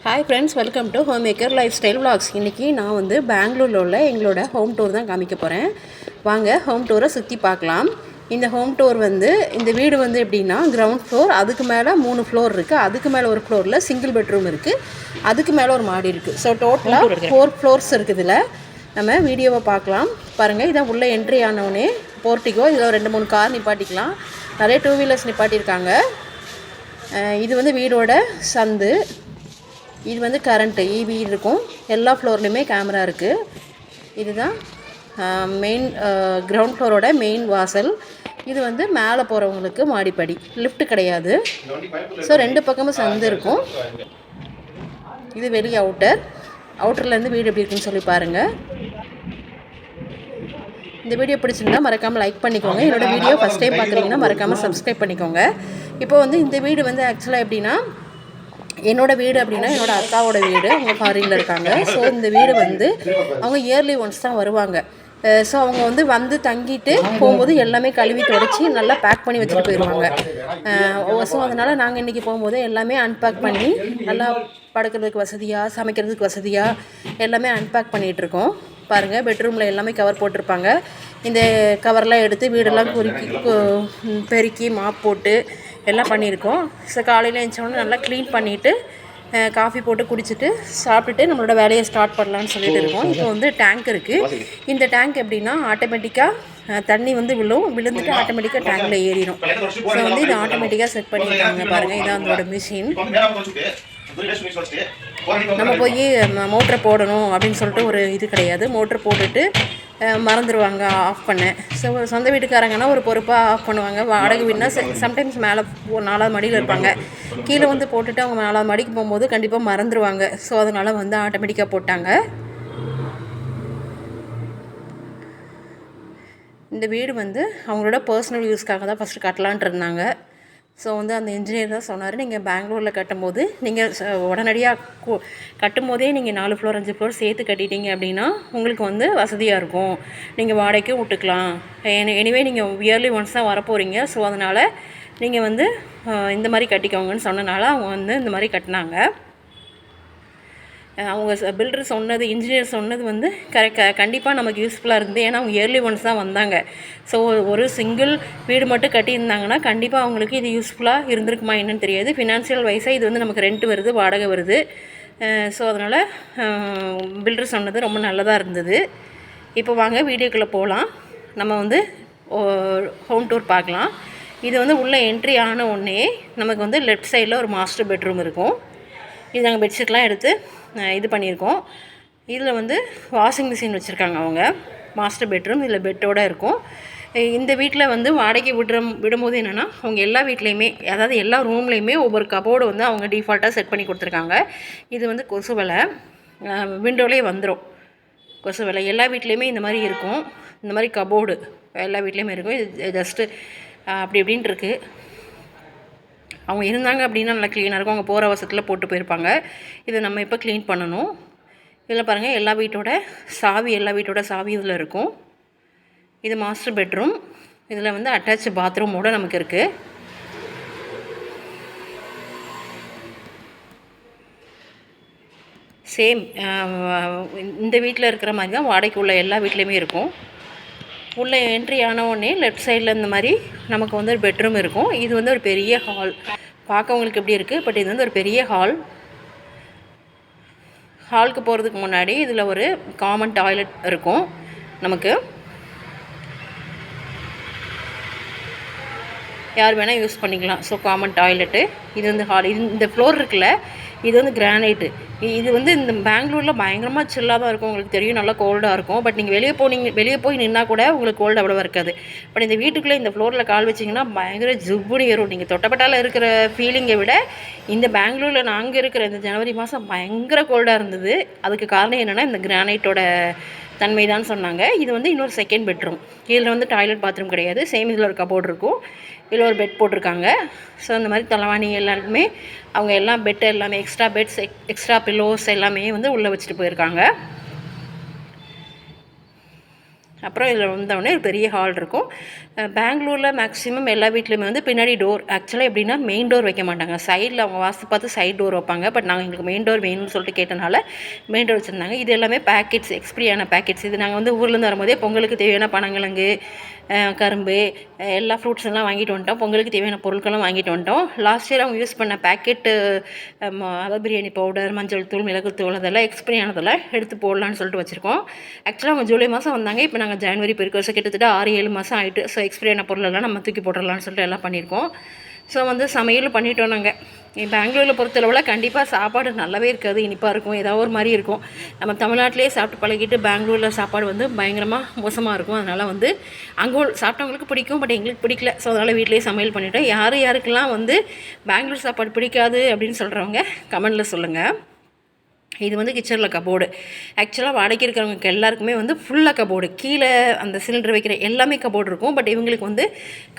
Hi friends, welcome to home maker life style vlogs. இன்றைக்கி நான் வந்து பெங்களூரில் உள்ள எங்களோட ஹோம் டூர் தான் காமிக்க போகிறேன். வாங்க ஹோம் டூரை சுற்றி பார்க்கலாம். இந்த ஹோம் டூர் வந்து இந்த வீடு வந்து எப்படின்னா கிரவுண்ட் ஃப்ளோர், அதுக்கு மேலே 3 ஃப்ளோர் இருக்குது. அதுக்கு மேலே ஒரு ஃப்ளோரில் சிங்கிள் பெட்ரூம் இருக்குது, அதுக்கு மேலே ஒரு மாடி இருக்குது. ஸோ டோட்டலாக 4 ஃப்ளோர்ஸ் இருக்குது. இதில் நம்ம வீடியோவை பார்க்கலாம் பாருங்கள். இதான் உள்ளே என்ட்ரி ஆனவுடனே போர்ட்டிகோ, இதில் 2-3 கார் நிப்பாட்டிக்கலாம். நிறைய 2 வீலர்ஸ் நிப்பாட்டியிருக்காங்க. இது வந்து வீடோட சந்து. இது வந்து கரண்ட்டு ஈவி இருக்கும். எல்லா ஃப்ளோர்லேயுமே கேமரா இருக்குது. இதுதான் மெயின் கிரவுண்ட் ஃப்ளோரோட மெயின் வாசல். இது வந்து மேலே போகிறவங்களுக்கு மாடிப்படி, லிஃப்ட் கிடையாது. ஸோ 2 பக்கமும் சந்து இருக்கும். இது வெளியே அவுட்டர்லேருந்து வீடு எப்படி இருக்குன்னு சொல்லி பாருங்கள். இந்த வீடியோ பிடிச்சிருந்தா மறக்காமல் லைக் பண்ணிக்கோங்க. என்னோடய வீடியோ ஃபஸ்ட் டைம் பார்க்குறீங்கன்னா மறக்காமல் சப்ஸ்கிரைப் பண்ணிக்கோங்க. இப்போ வந்து இந்த வீடு வந்து ஆக்சுவலாக எப்படின்னா, என்னோடய வீடு அப்படின்னா என்னோடய அக்காவோட வீடு. அவங்க ஃபாரினில் இருக்காங்க. ஸோ இந்த வீடு வந்து அவங்க இயர்லி ஒன்ஸ் தான் வருவாங்க. ஸோ அவங்க வந்து தங்கிட்டு போகும்போது எல்லாமே கழுவி தொடச்சி நல்லா பேக் பண்ணி வச்சுட்டு போயிடுவாங்க. ஸோ அதனால் நாங்கள் இன்றைக்கி போகும்போது எல்லாமே அன்பேக் பண்ணி நல்லா படுக்கிறதுக்கு வசதியாக, சமைக்கிறதுக்கு வசதியாக எல்லாமே அன்பேக் பண்ணிகிட்ருக்கோம். பாருங்கள், பெட்ரூமில் எல்லாமே கவர் போட்டிருப்பாங்க. இந்த கவர்லாம் எடுத்து வீடெல்லாம் பெருக்கி மாப் போட்டு எல்லாம் பண்ணியிருக்கோம். ஸோ காலையில் எழுந்தோடனே நல்லா க்ளீன் பண்ணிவிட்டு காஃபி போட்டு குடிச்சிட்டு சாப்பிட்டுட்டு நம்மளோட வேலையை ஸ்டார்ட் பண்ணலான்னு சொல்லிட்டு இருக்கோம். இப்போ வந்து டேங்க் இருக்குது. இந்த டேங்க் எப்படின்னா ஆட்டோமேட்டிக்காக தண்ணி வந்து விழுந்துட்டு ஆட்டோமேட்டிக்காக டேங்கில் ஏறிடும். ஸோ வந்து இது ஆட்டோமேட்டிக்காக செட் பண்ணியிருக்காங்க. பாருங்கள், இதான் அதோட மிஷின். நம்ம போய் மோட்டரை போடணும் அப்படின்னு சொல்லிட்டு ஒரு இது கிடையாது. மோட்ரு போட்டுட்டு மறந்துடுவாங்க ஆஃப் பண்ண. ஸோ சொந்த வீட்டுக்காரங்கன்னா ஒரு பொறுப்பாக ஆஃப் பண்ணுவாங்க. வாடகை வீடுனா சம்டைம்ஸ் மேலே 4வது மாடியில் இருப்பாங்க. கீழே வந்து போட்டுட்டு அவங்க 4வது மாடிக்கு போகும்போது கண்டிப்பாக மறந்துடுவாங்க. ஸோ அதனால் வந்து ஆட்டோமேட்டிக்காக போட்டாங்க. இந்த வீடு வந்து அவங்களோட பர்சனல் யூஸ்க்காக தான் ஃபஸ்ட்டு கட்டலான்ட்டு இருந்தாங்க. ஸோ வந்து அந்த இன்ஜினியர் தான் சொன்னார், நீங்கள் பெங்களூரில் கட்டும்போது நீங்கள் உடனடியாக கட்டும்போதே நீங்கள் 4 ஃப்ளோர் 5 ஃப்ளோர் சேர்த்து கட்டிட்டீங்க அப்படின்னா உங்களுக்கு வந்து வசதியாக இருக்கும். நீங்கள் வாடகைக்கும் விட்டுக்கலாம். எனிவே நீங்கள் இயர்லி ஒன்ஸ் தான் வரப்போகிறீங்க. ஸோ அதனால் நீங்கள் வந்து இந்த மாதிரி கட்டிக்கோங்கன்னு சொன்னனால அவங்க வந்து இந்த மாதிரி கட்டினாங்க. அவங்க பில்டர் சொன்னது, இன்ஜினியர் சொன்னது வந்து கண்டிப்பாக நமக்கு யூஸ்ஃபுல்லாக இருந்தது. ஏன்னா அவங்க இயர்லி ஒன்ஸ் தான் வந்தாங்க. ஸோ ஒரு சிங்கிள் வீடு மட்டும் கட்டியிருந்தாங்கன்னா கண்டிப்பாக அவங்களுக்கு இது யூஸ்ஃபுல்லாக இருந்திருக்குமா என்னன்னு தெரியாது. ஃபினான்ஷியல் வைஸாக இது வந்து நமக்கு ரெண்ட் வருது, வாடகை வருது. ஸோ அதனால் பில்டர் சொன்னது ரொம்ப நல்லதாக இருந்தது. இப்போ வாங்க வீடியோக்குள்ளே போகலாம். நம்ம வந்து ஹோம் டூர் பார்க்கலாம். இது வந்து உள்ளே என்ட்ரி ஆன உடனே நமக்கு வந்து லெஃப்ட் சைடில் ஒரு மாஸ்டர் பெட்ரூம் இருக்கும். இது நாங்கள் பெட்ஷீட்லாம் எடுத்து இது பண்ணியிருக்கோம். இதில் வந்து வாஷிங் மிஷின் வச்சுருக்காங்க அவங்க. மாஸ்டர் பெட்ரூம் இதில் பெட்டோடு இருக்கும். இந்த வீட்டில் வந்து வாடகை விடும்போது என்னென்னா, அவங்க எல்லா வீட்லேயுமே, அதாவது எல்லா ரூம்லேயுமே ஒவ்வொரு கபோர்டு வந்து அவங்க டிஃபால்ட்டாக செட் பண்ணி கொடுத்துருக்காங்க. இது வந்து கொசு வலை விண்டோலேயே வந்துடும். கொசு வலை எல்லா வீட்லேயுமே இந்த மாதிரி இருக்கும். இந்த மாதிரி கபோர்டு எல்லா வீட்லேயுமே இருக்கும். இது ஜஸ்ட்டு அப்படி இப்படின்ட்டு இருக்குது. அவங்க இருந்தாங்க அப்படின்னா நல்லா க்ளீனாக இருக்கும். அவங்க போகிற அவசரத்தில் போட்டு போயிருப்பாங்க. இதை நம்ம இப்போ க்ளீன் பண்ணணும். இதில் பாருங்கள், எல்லா வீட்டோட சாவி இதில் இருக்கும். இது மாஸ்டர் பெட்ரூம். இதில் வந்து அட்டாச் பாத்ரூமோடு நமக்கு இருக்குது. சேம் இந்த வீட்டில் இருக்கிற மாதிரி தான் வாடகைக்கு உள்ள எல்லா வீட்லேயுமே இருக்கும். உள்ளே என்ட்ரி ஆனவுடனே லெஃப்ட் சைடில் இந்த மாதிரி நமக்கு வந்து ஒரு பெட்ரூம் இருக்கும். இது வந்து ஒரு பெரிய ஹால். பார்க்கவங்களுக்கு எப்படி இருக்குது, பட் இது வந்து ஒரு பெரிய ஹால். ஹாலுக்கு போகிறதுக்கு முன்னாடி இதில் ஒரு காமன் டாய்லெட் இருக்கும் நமக்கு. யார் வேணால் யூஸ் பண்ணிக்கலாம். So common toilet. இது வந்து ஹால். இந்த ஃப்ளோர் இருக்குல்ல, இது வந்து கிரானைட்டு. இது வந்து இந்த பெங்களூரில் பயங்கரமாக சில்லாக தான் இருக்கும். உங்களுக்கு தெரியும், நல்லா கோல்டாக இருக்கும். பட் நீங்கள் வெளியே போய் நின்னா கூட உங்களுக்கு கோல்டு அவ்வளோவா இருக்காது. பட் இந்த வீட்டுக்குள்ளே இந்த ஃப்ளோரில் கால் வச்சிங்கன்னா பயங்கர ஜுப்புன்னு ஏறும். நீங்கள் தொட்டப்பட்டால் இருக்கிற ஃபீலிங்கை விட இந்த பெங்களூரில் நாங்கள் இருக்கிற இந்த ஜனவரி மாதம் பயங்கர கோல்டாக இருந்தது. அதுக்கு காரணம் என்னென்னா இந்த கிரானைட்டோட தன்மை தான் சொன்னாங்க. இது வந்து இன்னொரு செகண்ட் பெட்ரூம். இதில் வந்து டாய்லெட் பாத்ரூம் கிடையாது. சேம் இதில் ஒரு கபோர்டு இருக்கும். இதில் ஒரு பெட் போட்டிருக்காங்க. ஸோ இந்த மாதிரி தலைவாணி எல்லாருமே அவங்க எல்லாம் பெட்டு எல்லாமே எக்ஸ்ட்ரா பெட்ஸ், எக்ஸ்ட்ரா பில்லோஸ் எல்லாமே வந்து உள்ளே வச்சுட்டு போயிருக்காங்க. அப்புறம் இதில் வந்தோடனே ஒரு பெரிய ஹால் இருக்கும். பெங்களூரில் மேக்ஸிமம் எல்லா வீட்லேயுமே வந்து பின்னாடி டோர் ஆக்சுவலாக எப்படின்னா மெயின் டோர் வைக்க மாட்டாங்க. சைடில் அவங்க வாஸ்து பார்த்து சைட் டோர் வைப்பாங்க. பட் நாங்கள் எங்களுக்கு மெயின் டோர் வேணும்னு சொல்லிட்டு கேட்டனால மெயின் டோர் வச்சுருந்தாங்க. இது எல்லாமே பேக்கெட்ஸ், எக்ஸ்பிரியான பேக்கெட்ஸ். இது நாங்கள் வந்து ஊர்லேருந்து வரும்போதே பொங்கலுக்கு தேவையான பனங்கிழங்கு, கரும்பு, எல்லா ஃப்ரூட்ஸ் எல்லாம் வாங்கிட்டு வந்துட்டோம். பொங்கலுக்கு தேவையான பொருட்களும் வாங்கிட்டு வந்துட்டோம். லாஸ்ட் இயர் அவங்க யூஸ் பண்ண பேக்கெட்டு, அதாவது பிரியாணி பவுடர், மஞ்சள் தூள், மிளகுத்தூள் அதெல்லாம் எக்ஸ்பிரி ஆனதெல்லாம் எடுத்து போடலான்னு சொல்லிட்டு வச்சுருக்கோம். ஆக்சுவலாக அவங்க ஜூலை மாதம் வந்தாங்க. இப்போ நாங்கள் ஜனவரி பெருக்கு வருஷம் கிட்டத்தட்ட 6-7 மாதம் ஆகிட்டு. ஸோ எக்ஸ்பிரி ஆன பொருளெல்லாம் நம்ம தூக்கி போட்டுடலான்னு சொல்லிட்டு எல்லாம் பண்ணியிருக்கோம். ஸோ வந்து சமையல் பண்ணிட்டோம் நாங்கள். பெங்களூரில் பொறுத்தளவில் கண்டிப்பாக சாப்பாடு நல்லாவே இருக்காது, இனிப்பாக இருக்கும், ஏதாவது ஒரு மாதிரி இருக்கும். நம்ம தமிழ்நாட்டிலே சாப்பிட்டு பழகிட்டு பெங்களூரில் சாப்பாடு வந்து பயங்கரமாக மோசமாக இருக்கும். அதனால் வந்து அங்கே சாப்பிட்டவங்களுக்கு பிடிக்கும், பட் எங்களுக்கு பிடிக்கல. ஸோ அதனால் வீட்டிலேயே சமையல் பண்ணிவிட்டோம். யாருக்கெல்லாம் வந்து பெங்களூர் சாப்பாடு பிடிக்காது அப்படின்னு சொல்கிறவங்க கமெண்டில் சொல்லுங்கள். இது வந்து கிச்சனில் கபோர்டு. ஆக்சுவலாக வாடகைக்கு இருக்கிறவங்களுக்கு எல்லாருக்குமே வந்து ஃபுல்லாக கபோர்டு, கீழே அந்த சிலிண்டர் வைக்கிற எல்லாமே கபோர்டு இருக்கும். பட் இவங்களுக்கு வந்து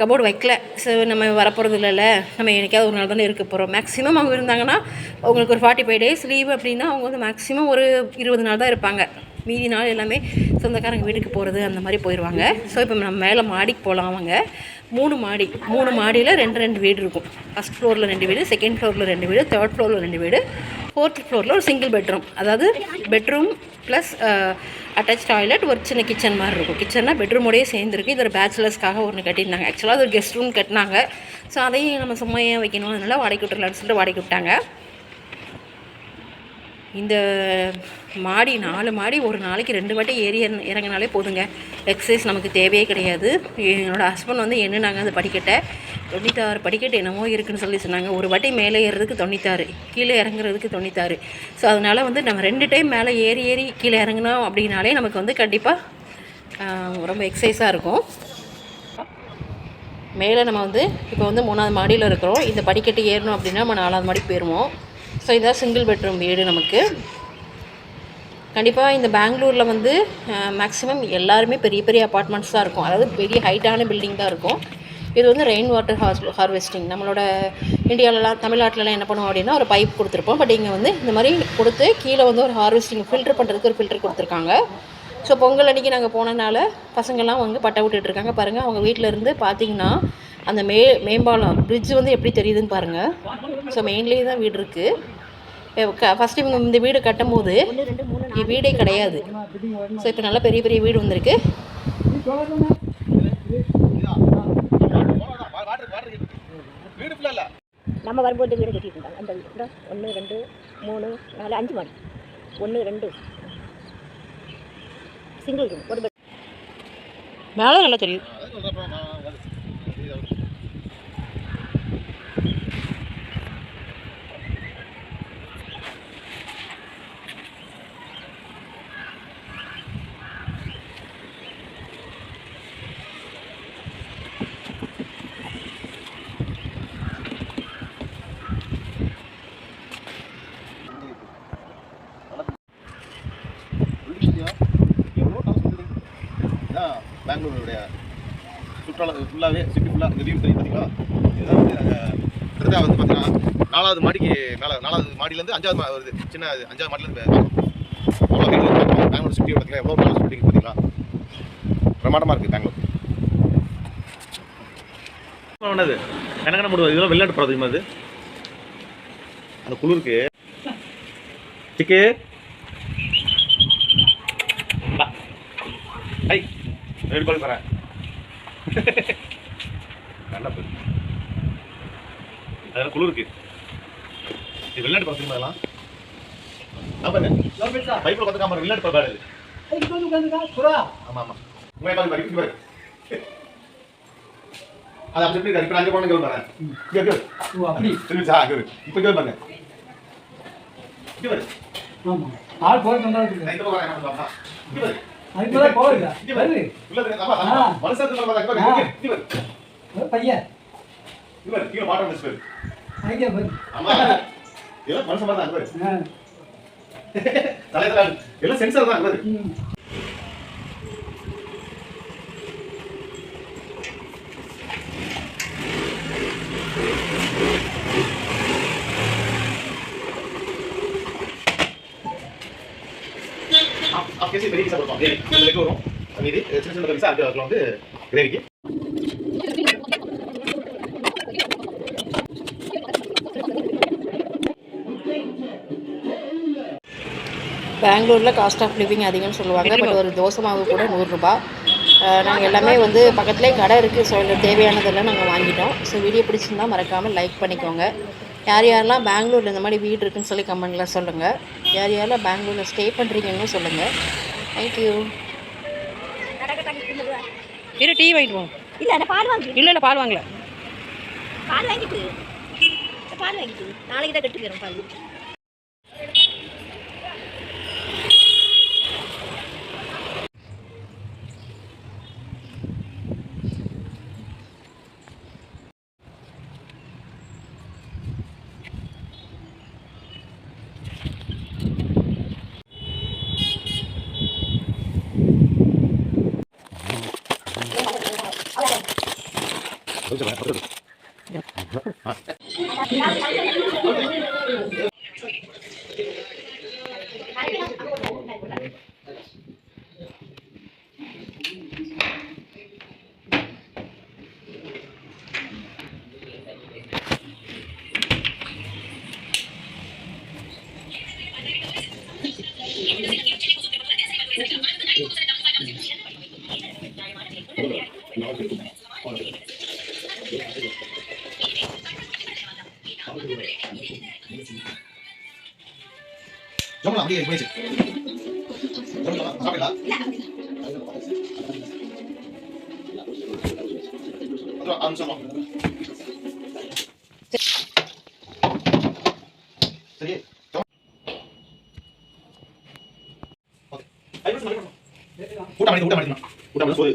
கபோர்டு வைக்கல. ஸோ நம்ம வரப்போகிறது இல்லைல்ல, நம்ம என்றைக்காவது ஒரு நாள் தானே இருக்க போகிறோம். மேக்ஸிமம் அவங்க இருந்தாங்கன்னா அவங்களுக்கு ஒரு 45 days லீவு அப்படின்னா அவங்க வந்து மேக்ஸிமம் ஒரு 20 நாள் தான் இருப்பாங்க. மீதி நாள் எல்லாமே சொந்தக்காரங்க வீட்டுக்கு போகிறது அந்த மாதிரி போயிடுவாங்க. ஸோ இப்போ நம்ம மேலே மாடிக்கு போகலாம். அவங்க 3 மாடியில் 2 வீடு இருக்கும். ஃபஸ்ட் ஃப்ளோரில் 2 வீடு, செகண்ட் ஃப்ளோரில் 2 வீடு, தேர்ட் ஃப்ளோரில் 2 வீடு, 4th ஃப்ளோரில் ஒரு சிங்கிள் பெட்ரூம். அதாவது பெட்ரூம் ப்ளஸ் அட்டாச் டாய்லெட், ஒரு சின்ன கிச்சன் மாதிரி இருக்கும். கிச்சன்னா பெட்ரூமோடையே சேர்ந்துருக்கு. இது ஒரு பேச்சுலர்ஸ்க்காக ஒன்று கட்டியிருந்தாங்க. ஆக்சுவலாக அது ஒரு கெஸ்ட் ரூம் கட்டினாங்க. ஸோ அதையும் நம்ம சும்மா ஏன் வைக்கணும், அதனால் வாடகை விட்டுறலான்னு சொல்லிட்டு வாடகை விட்டாங்க. இந்த மாடி 4 மாடி ஒரு நாளைக்கு 2 வாட்டி ஏறி இறங்கினாலே போதுங்க. எக்ஸசைஸ் நமக்கு தேவையே கிடையாது. என்னோடய ஹஸ்பண்ட் வந்து என்னன்னாங்க, அந்த படிக்கட்டை 96 படிக்கட்டு என்னமோ இருக்குதுன்னு சொல்லி சொன்னாங்க. ஒரு வாட்டி மேலே ஏறுறதுக்கு 96, கீழே இறங்குறதுக்கு 96. ஸோ அதனால் வந்து நம்ம 2 டைம் மேலே ஏறி கீழே இறங்கினோம் அப்படின்னாலே நமக்கு வந்து கண்டிப்பாக ரொம்ப எக்ஸசைஸாக இருக்கும். மேலே நம்ம வந்து இப்போ வந்து 3வது மாடியில் இருக்கிறோம். இந்த படிக்கட்டு ஏறணும் அப்படின்னா நம்ம 4வது மாடிக்கு போயிடுவோம். ஸோ இதான் சிங்கிள் பெட்ரூம் வீடு நமக்கு. கண்டிப்பாக இந்த பெங்களூரில் வந்து மேக்ஸிமம் எல்லாருமே பெரிய பெரிய அப்பார்ட்மெண்ட்ஸ் தான் இருக்கும். அதாவது பெரிய ஹைட்டான பில்டிங் தான் இருக்கும். இது வந்து ரெயின் வாட்டர் ஹார்வெஸ்டிங். நம்மளோட இந்தியாவிலலாம் தமிழ்நாட்டிலலாம் என்ன பண்ணுவோம் அப்படின்னா ஒரு பைப் கொடுத்துருப்போம். பட் இங்கே வந்து இந்த மாதிரி கொடுத்து கீழே வந்து ஒரு ஹார்வெஸ்டிங் ஃபில்டர் பண்ணுறதுக்கு ஒரு ஃபில்டர் கொடுத்துருக்காங்க. ஸோ பொங்கல் அன்றைக்கி நாங்கள் போனதுனால பசங்கள்லாம் வந்து பட்டை விட்டுட்ருக்காங்க. பாருங்கள், அவங்க வீட்டில் இருந்து பார்த்திங்கன்னா அந்த மேம்பாலம் பிரிட்ஜ் வந்து எப்படி தெரியுதுன்னு பாருங்கள். ஸோ மெயின்லேயே தான் வீடு இருக்குது. ஃபஸ்ட்டு இவங்க இந்த வீடு கட்டும் போது வீடே கிடையாது. ஸோ இப்போ நல்லா பெரிய பெரிய வீடு வந்திருக்கு. நம்ம வரும்போது வீடு கட்டிட்டு இருந்தாங்க. அந்த வீடு 1 2 3 4 5 மாடி, 1 2 சிங்கிள் ரூம், ஒரு பெட். மேலே நல்லா தெரியுது. பெங்களூருடைய சுற்றுலா ஃபுல்லாகவே சிட்டி ஃபுல்லாக இந்த வியூ தெரியும் பார்த்தீங்களா. இதுதான் வந்து நாங்கள் கிட்டத்தட்ட வந்து பார்த்தீங்கன்னா 4வது மாடிக்கு மேலே 4வது மாடியிலேருந்து 5வது வருது. சின்ன 5வது மாடிலேருந்து அவ்வளோ வீட்டில் பார்க்கலாம். பெங்களூர் சிட்டி பார்த்தீங்கன்னா எவ்வளோ நாள் ஷூட்டிங் பார்த்தீங்களா, பிரமாண்டமாக இருக்குது பெங்களூர். ஒன்றது எனக்கு முடியாது. இதெல்லாம் வெளிநாட்டு படம் தெரியுமா? அது அந்த குளிருக்கு சிக்கு ஐ ரெடி பண்ணி தரேன். நல்லா போய் அதெல்லாம் குளிருக்கு. இது வெளிநாட்டு படம் தெரியுமா? அதெல்லாம் பைப்பில் பார்த்துக்காம வெளிநாட்டு படம் இது. ஆமாம் ஆமாம், உங்களை பார்த்து பாரு பாரு. அது அப்படி எப்படி இப்போ 5 படம் கேள்வி அப்படி தெரிஞ்சா இப்போ கேள்வி பாருங்க. இங்கே பாரு. ஆமாம், ஆள் போய் இந்த பக்கம் என்ன பண்ணுவாங்க? இங்கே பாரு. அதுக்குள்ள போகுதா? இங்க பாரு. உள்ள தெரியுதா? ஆமா. மனசத்துல பாரு. இங்க பாரு. பையன். இங்க பாரு. கீழ மாட்ட வந்து பாரு. ஐயா பாரு. ஆமா. எல்லாம் மனச மாதிரி தான் பாரு. தலையல எல்லாம் சென்சார் தான் பாரு. आप कैसे मेरी के साथ बताओ ये लेके वरो மீதி சின்ன சின்ன பீஸாக அது அதில் வந்து கிரேவிக்கு. பெங்களூரில் காஸ்ட் ஆஃப் லிவிங் அதிகம்னு சொல்லுவாங்க. பட் ஒரு தோசை மாவு கூட 100 ரூபா. நாங்கள் எல்லாமே வந்து பக்கத்துலேயே கடை இருக்குது. ஸோ இதில் தேவையானதெல்லாம் நாங்கள் வாங்கிட்டோம். ஸோ வீடியோ பிடிச்சிருந்தா மறக்காமல் லைக் பண்ணிக்கோங்க. யார் யாரெல்லாம் பெங்களூரில் இந்த மாதிரி வீடு இருக்குன்னு சொல்லி கமெண்ட்டில் சொல்லுங்கள். யார் யாரெல்லாம் பெங்களூரில் ஸ்டே பண்ணுறீங்கன்னு சொல்லுங்கள். தேங்க்யூ. இரு டீ வாங்கிட்டு போவோம். இல்லை நான் பால் வாங்கி இல்லை பால் வாங்கல. பால் வாங்கிட்டு நாளைக்கு தான் கட்டு போயிடும் பால். ஜோமலா அப்படியே போயிச்சு. ஜோமலா சாப்பிடலாம். அப்புறம் அம்சமா. சரி. ஓகே. கூட்ட மணி சோறு.